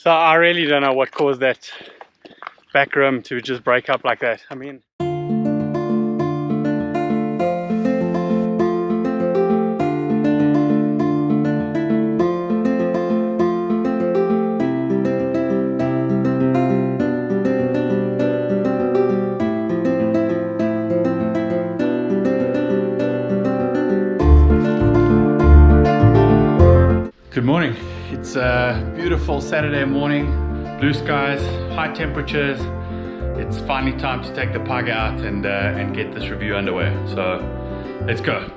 So I really don't know what caused that back rim to just break up like that. I mean, good morning. It's a beautiful Saturday morning, blue skies, high temperatures. It's finally time to take the Pyga out and get this review underway. So let's go.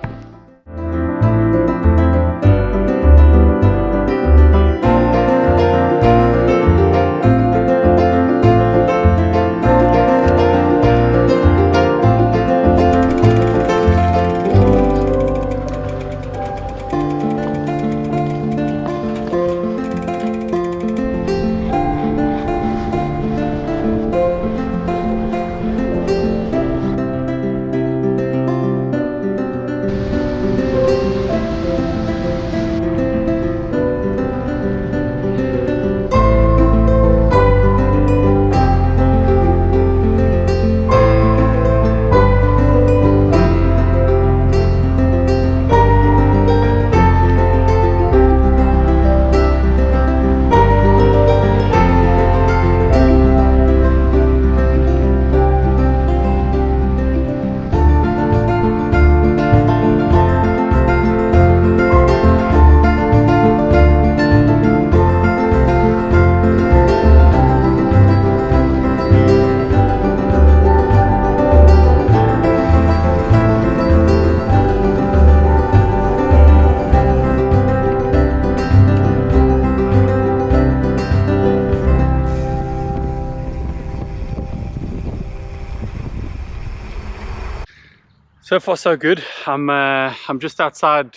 So far so good. I'm just outside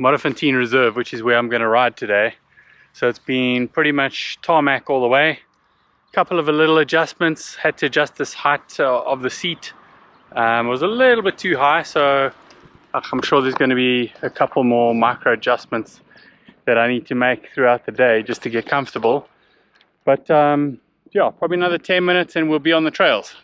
Modderfontein Reserve, which is where I'm going to ride today. So it's been pretty much tarmac all the way. A couple of little adjustments. Had to adjust this height of the seat. It was a little bit too high, so I'm sure there's going to be a couple more micro adjustments that I need to make throughout the day just to get comfortable. But yeah, probably another 10 minutes and we'll be on the trails.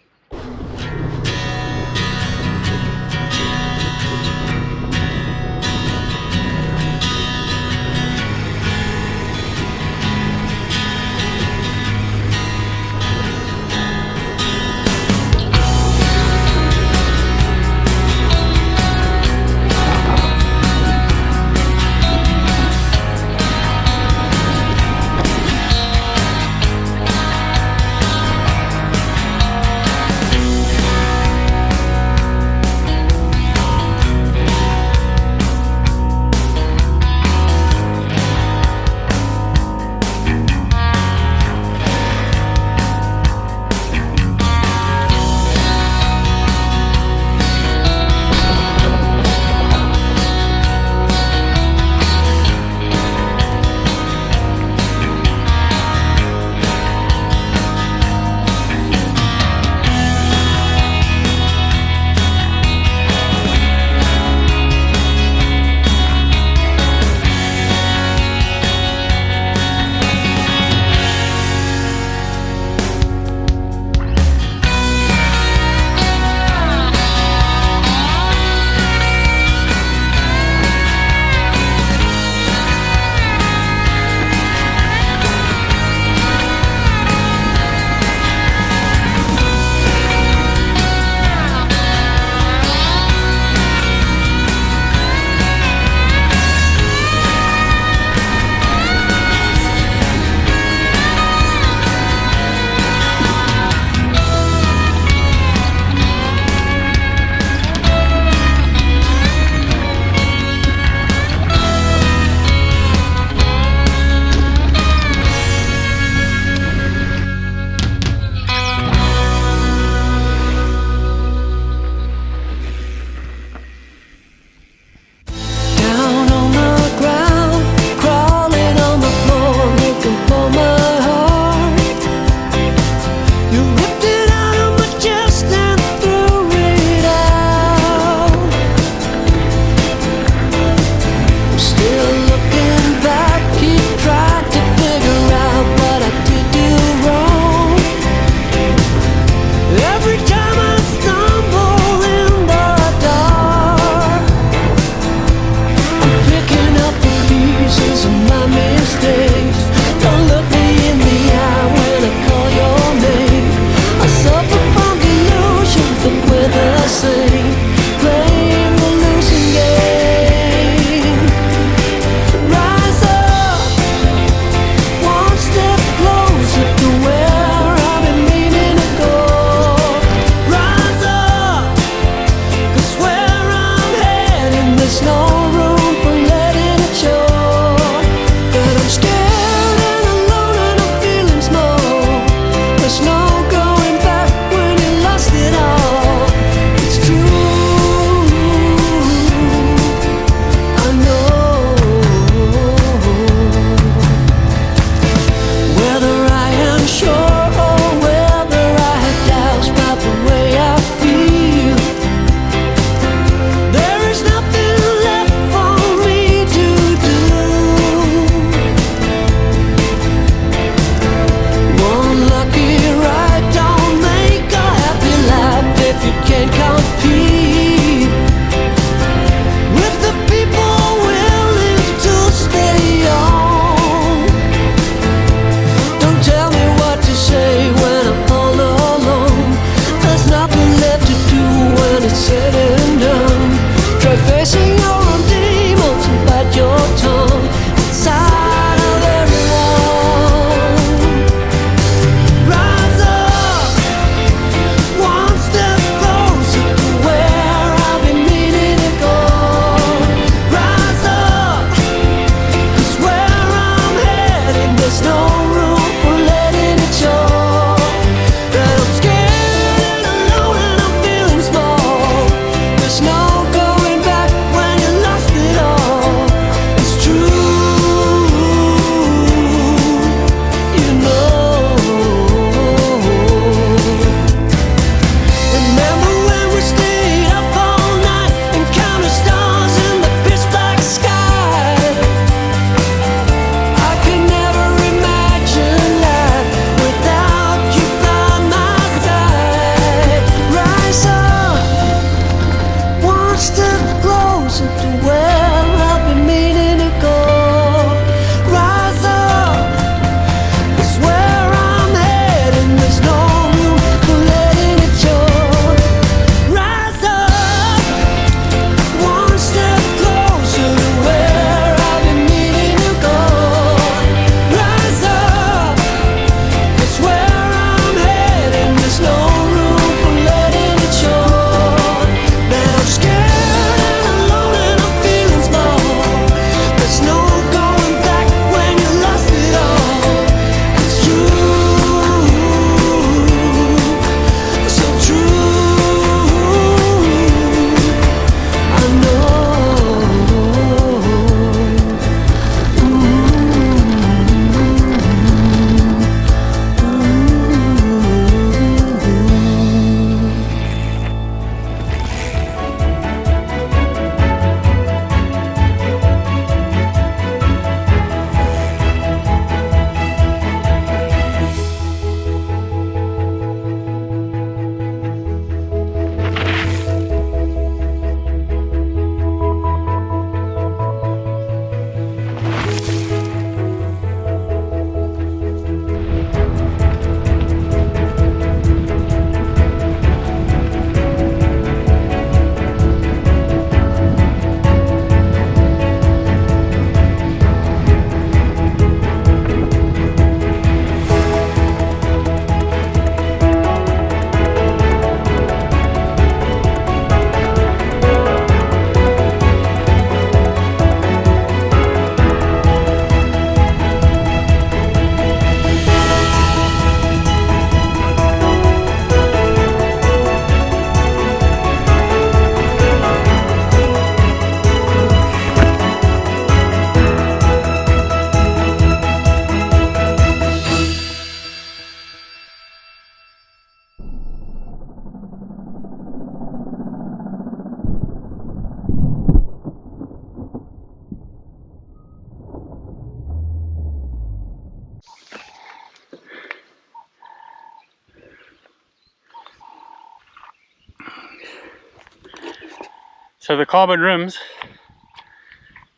So the carbon rims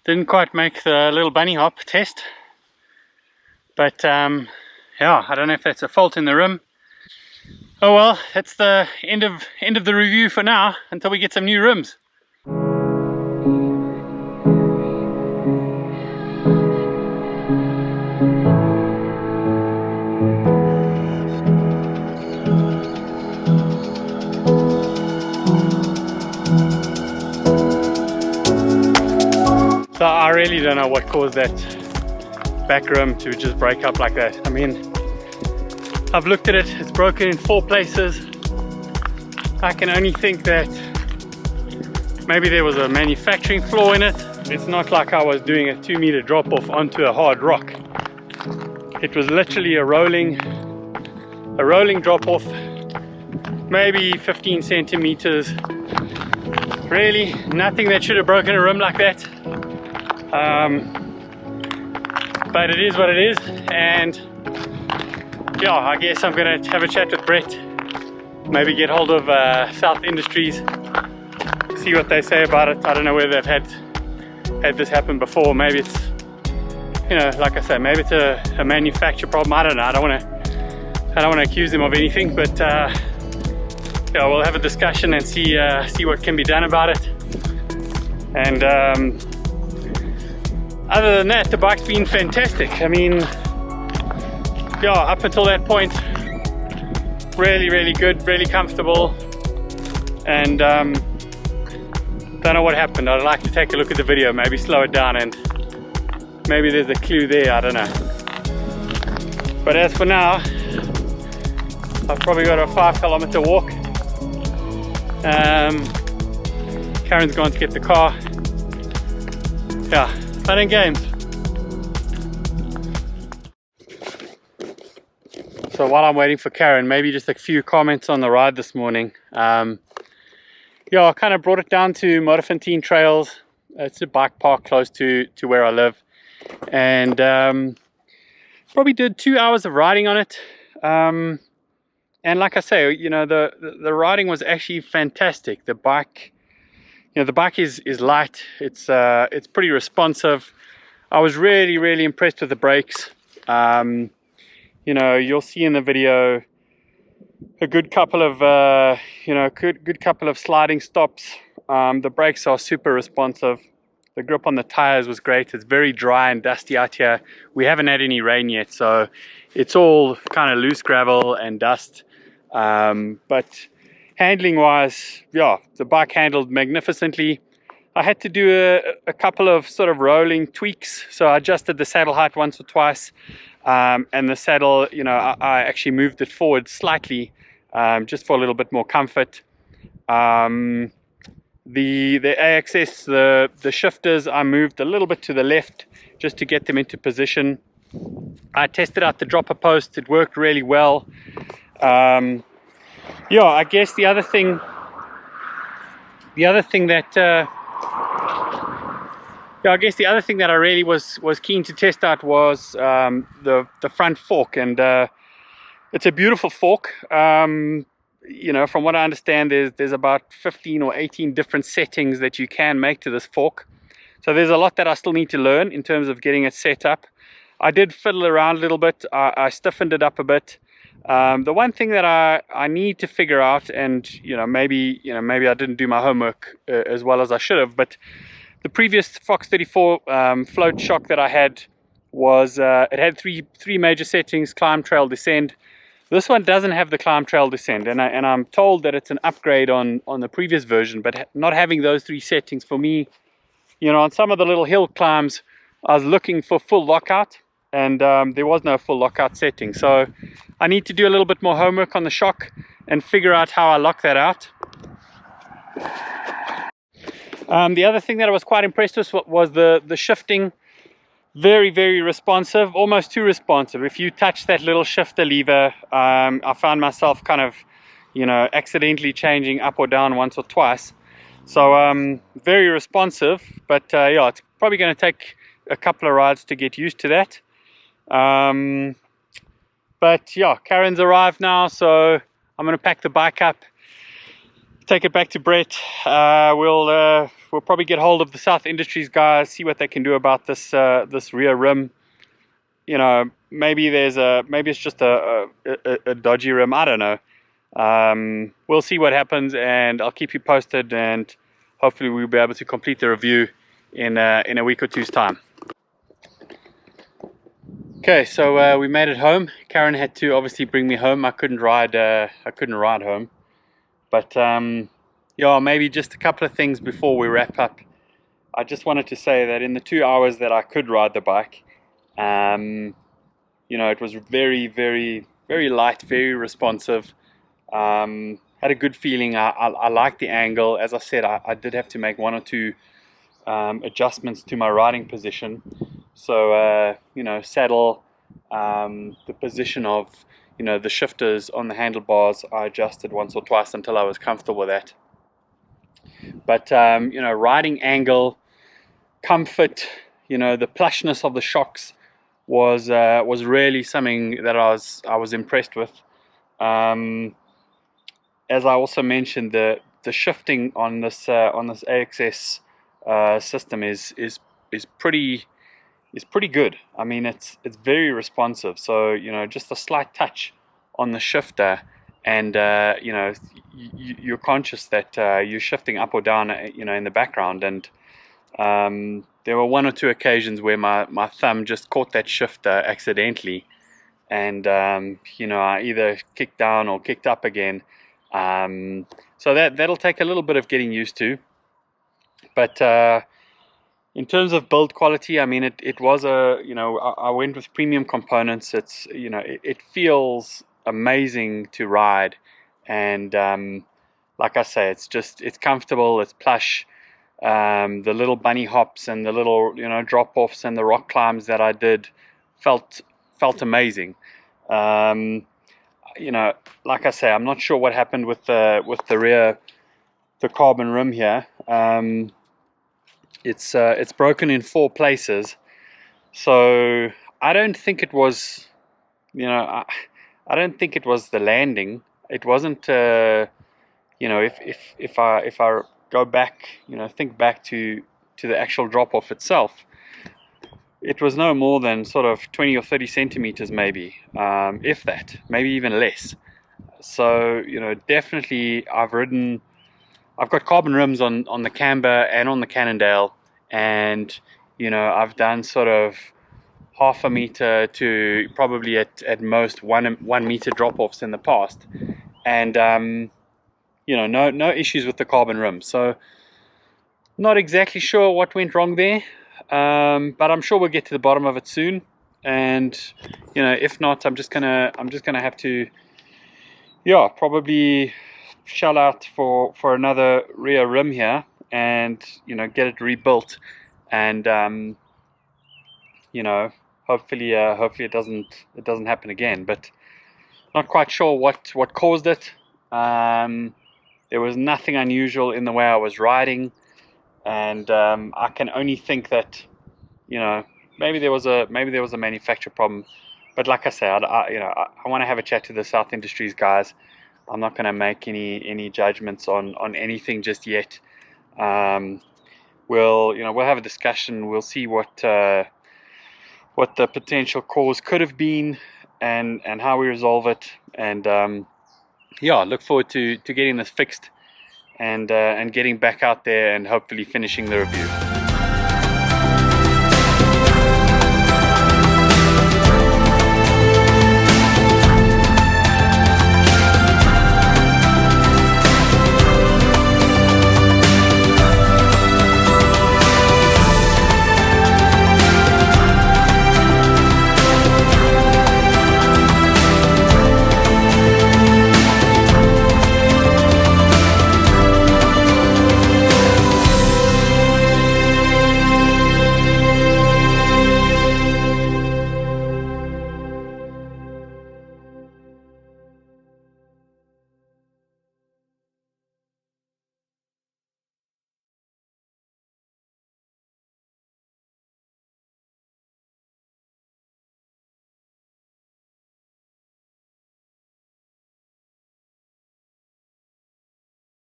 didn't quite make the little bunny hop test, but yeah, I don't know if that's a fault in the rim. Oh well, that's the end of the review for now, until we get some new rims. So I really don't know what caused that back rim to just break up like that. I mean, I've looked at it, it's broken in 4 places. I can only think that maybe there was a manufacturing flaw in it. It's not like I was doing a 2-meter drop off onto a hard rock. It was literally a rolling drop off, maybe 15 centimeters. Really nothing that should have broken a rim like that. But it is what it is, and yeah, I guess I'm gonna have a chat with Brett, maybe get hold of South Industries, see what they say about it. I don't know whether they've had this happen before. Maybe it's, you know, like I say, maybe it's a manufacturer problem. I don't know. I don't want to accuse them of anything, but yeah, we'll have a discussion and see what can be done about it. And other than that, the bike's been fantastic. I mean, yeah, up until that point, really good, really comfortable. And don't know what happened. I'd like to take a look at the video, maybe slow it down, and maybe there's a clue there, I don't know. But as for now, I've probably got a 5-kilometer walk. Karen's gone to get the car. Yeah, fun and games. So while I'm waiting for Karen, maybe just a few comments on the ride this morning. Yeah, I kind of brought it down to Modderfontein Trails. It's a bike park close to where I live, and probably did 2 hours of riding on it. And like I say, you know, the riding was actually fantastic. The bike, you know, the bike is light. It's pretty responsive. I was really impressed with the brakes. You know, you'll see in the video a good couple of good couple of sliding stops. The brakes are super responsive. The grip on the tires was great. It's very dry and dusty out here. We haven't had any rain yet, so it's all kind of loose gravel and dust. But handling wise, yeah, the bike handled magnificently. I had to do a couple of sort of rolling tweaks, so I adjusted the saddle height once or twice, and the saddle, you know, I actually moved it forward slightly, just for a little bit more comfort. The AXS, the shifters, I moved a little bit to the left just to get them into position. I tested out the dropper post. It worked really well. Yeah, I guess the other thing that I really was keen to test out was the front fork, and it's a beautiful fork. You know, from what I understand, there's about 15 or 18 different settings that you can make to this fork. So there's a lot that I still need to learn in terms of getting it set up. I did fiddle around a little bit. I stiffened it up a bit. The one thing that I need to figure out, and maybe I didn't do my homework as well as I should have, but the previous Fox 34 float shock that I had was it had three major settings: climb, trail, descend. This one doesn't have the climb, trail, descend, and I'm told that it's an upgrade on the previous version. But not having those 3 settings for me, on some of the little hill climbs, I was looking for full lockout, and there was no full lockout setting. So I need to do a little bit more homework on the shock and figure out how I lock that out. The other thing that I was quite impressed with was the shifting. Very, very responsive, almost too responsive. If you touch that little shifter lever, I found myself kind of, accidentally changing up or down once or twice. So very responsive, but yeah, it's probably going to take a couple of rides to get used to that. But yeah, Karen's arrived now, so I'm going to pack the bike up, take it back to Brett. We'll we'll probably get hold of the South Industries guys, see what they can do about this this rear rim. You know, maybe it's just a dodgy rim. I don't know. We'll see what happens, and I'll keep you posted, and hopefully we'll be able to complete the review in a week or two's time. Okay, so we made it home. Karen had to obviously bring me home. I couldn't ride home, but yeah, maybe just a couple of things before we wrap up. I just wanted to say that in the 2 hours that I could ride the bike, you know, it was very, very, very light, very responsive. Had a good feeling. I liked the angle. As I said, I did have to make 1 or 2 adjustments to my riding position. So you know, saddle, the position of, you know, the shifters on the handlebars, I adjusted once or twice until I was comfortable with that. But you know, riding angle, comfort, you know, the plushness of the shocks was really something that I was impressed with. As I also mentioned, the shifting on this AXS system is pretty good. I mean, it's very responsive. So, you know, just a slight touch on the shifter, and you know, you're conscious that you're shifting up or down, you know, in the background. And there were 1 or 2 occasions where my thumb just caught that shifter accidentally, and you know, I either kicked down or kicked up again. So that'll take a little bit of getting used to. But in terms of build quality, I mean, it was you know, I went with premium components. It's, you know, it feels amazing to ride, and like I say, it's comfortable, it's plush. The little bunny hops and the little, you know, drop offs and the rock climbs that I did felt amazing. You know, like I say, I'm not sure what happened with the rear, the carbon rim here. It's broken in 4 places, so I don't think it was, you know, I don't think it was the landing. It wasn't, you know, if I go back, you know, think back to the actual drop off itself, it was no more than sort of 20 or 30 centimeters, maybe, if that, maybe even less. So, you know, definitely I've got carbon rims on the Camber and on the Cannondale, and, you know, I've done sort of half a meter to probably at most 1 meter drop-offs in the past, and you know, no issues with the carbon rim. So not exactly sure what went wrong there, but I'm sure we'll get to the bottom of it soon. And, you know, if not, I'm just gonna have to, yeah, probably shell out for another rear rim here, and, you know, get it rebuilt, and you know, hopefully it doesn't happen again. But not quite sure what caused it. There was nothing unusual in the way I was riding, and I can only think that, you know, maybe there was a manufacturer problem. But like I said, you know, I want to have a chat to the South Industries guys. I'm not going to make any judgments on anything just yet. We'll have a discussion. We'll see what the potential cause could have been, and how we resolve it. And yeah, look forward to getting this fixed, and getting back out there and hopefully finishing the review.